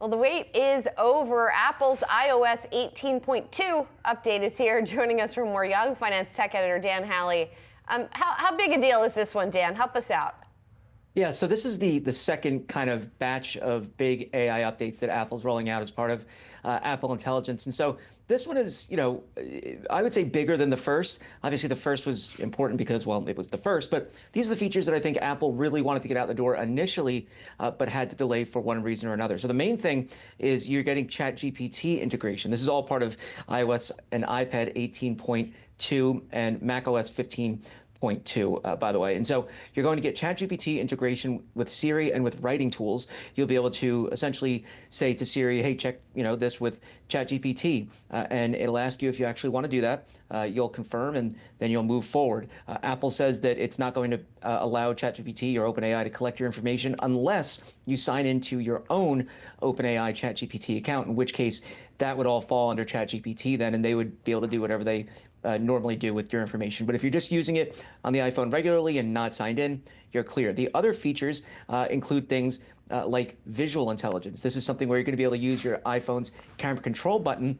Well, the wait is over. Apple's iOS 18.2 update is here. Joining us from more Yahoo Finance tech editor Dan Howley. How big a deal is this one, Dan? Help us out. Yeah, so this is the second kind of batch of big AI updates that Apple's rolling out as part of Apple Intelligence. And so this one is, I would say bigger than the first. Obviously, the first was important because, well, it was the first. But these are the features that I think Apple really wanted to get out the door initially, but had to delay for one reason or another. So the main thing is you're getting ChatGPT integration. This is all part of iOS and iPad 18.2 and macOS 15.2, by the way. And so you're going to get ChatGPT integration with Siri and with writing tools. You'll be able to essentially say to Siri, hey, check this with ChatGPT, and it'll ask you if you actually want to do that. You'll confirm, and then you'll move forward. Apple says that it's not going to allow ChatGPT or OpenAI to collect your information unless you sign into your own OpenAI ChatGPT account, in which case that would all fall under ChatGPT then, and they would be able to do whatever they normally do with your information. But if you're just using it on the iPhone regularly and not signed in, you're clear. The other features include things like visual intelligence. This is something where you're going to be able to use your iPhone's camera control button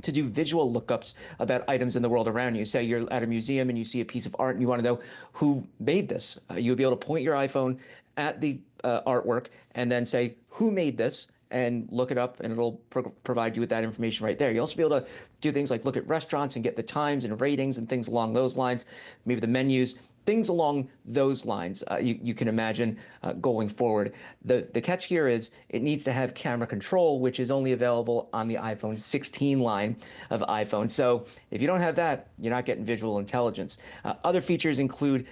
to do visual lookups about items in the world around you. Say you're at a museum and you see a piece of art and you want to know who made this. You'll be able to point your iPhone at the artwork and then say, who made this? And look it up, and it'll provide you with that information right there. You'll also be able to do things like look at restaurants and get the times and ratings and things along those lines, maybe the menus, things along those lines. You can imagine going forward. The catch here is it needs to have camera control, which is only available on the iPhone 16 line of iPhone. So if you don't have that, you're not getting visual intelligence. Other features include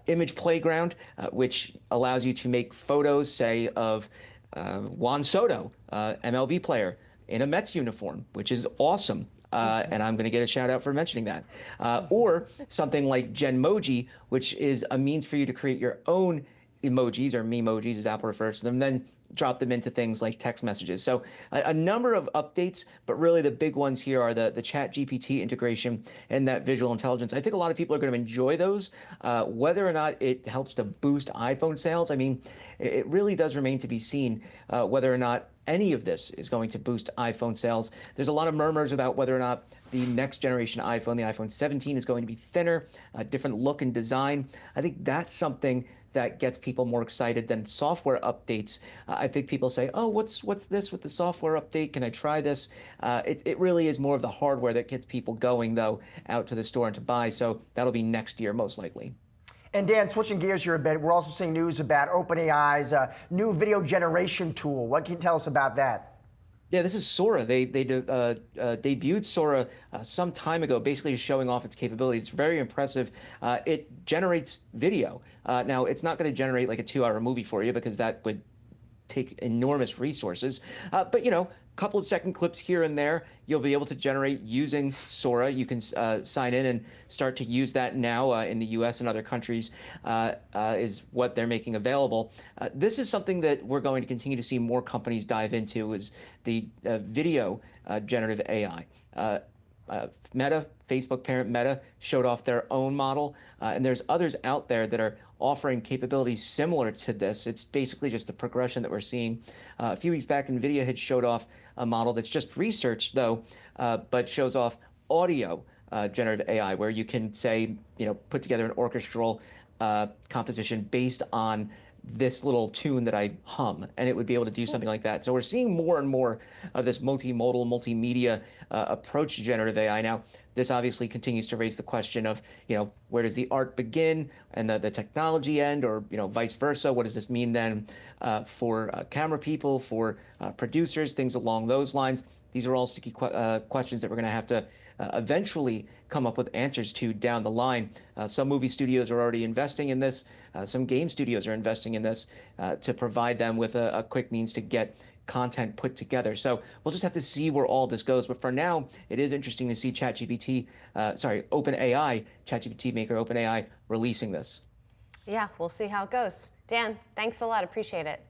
image playground, which allows you to make photos, say, of Juan Soto, MLB player, in a Mets uniform, which is awesome. And I'm going to get a shout out for mentioning that. Or something like Genmoji, which is a means for you to create your own emojis, or memojis as Apple refers to them, then drop them into things like text messages. So a number of updates, but really the big ones here are the ChatGPT integration and that visual intelligence. I think a lot of people are going to enjoy those. Whether or not it helps to boost iPhone sales, I mean, it really does remain to be seen whether or not any of this is going to boost iPhone sales. There's a lot of murmurs about whether or not the next generation iPhone, the iPhone 17, is going to be thinner, a different look and design. I think that's something that gets people more excited than software updates. I think people say, oh, what's this with the software update? Can I try this? It really is more of the hardware that gets people going, though, out to the store and to buy. So that'll be next year, most likely. And Dan, switching gears here a bit, we're also seeing news about OpenAI's new video generation tool. What can you tell us about that? Yeah, this is Sora. They debuted Sora some time ago, basically showing off its capabilities. It's very impressive. It generates video. Now, it's not going to generate like a 2-hour movie for you because that would take enormous resources. But, couple of second clips here and there, you'll be able to generate using Sora. You can sign in and start to use that now in the US and other countries is what they're making available. This is something that we're going to continue to see more companies dive into, is the video generative AI. Meta, Facebook parent Meta, showed off their own model, and there's others out there that are offering capabilities similar to this. It's basically just a progression that we're seeing. A few weeks back, NVIDIA had showed off a model that's just researched, though, but shows off audio generative AI, where you can say, put together an orchestral composition based on this little tune that I hum, and it would be able to do something like that. So we're seeing more and more of this multimodal, multimedia approach to generative AI. Now, this obviously continues to raise the question of, where does the art begin and the technology end, or, vice versa? What does this mean then for camera people, for producers, things along those lines? These are all sticky questions that we're going to have to eventually come up with answers to down the line. Some movie studios are already investing in this. Some game studios are investing in this to provide them with a quick means to get content put together. So we'll just have to see where all this goes. But for now, it is interesting to see OpenAI, ChatGPT maker OpenAI, releasing this. Yeah, we'll see how it goes. Dan, thanks a lot. Appreciate it.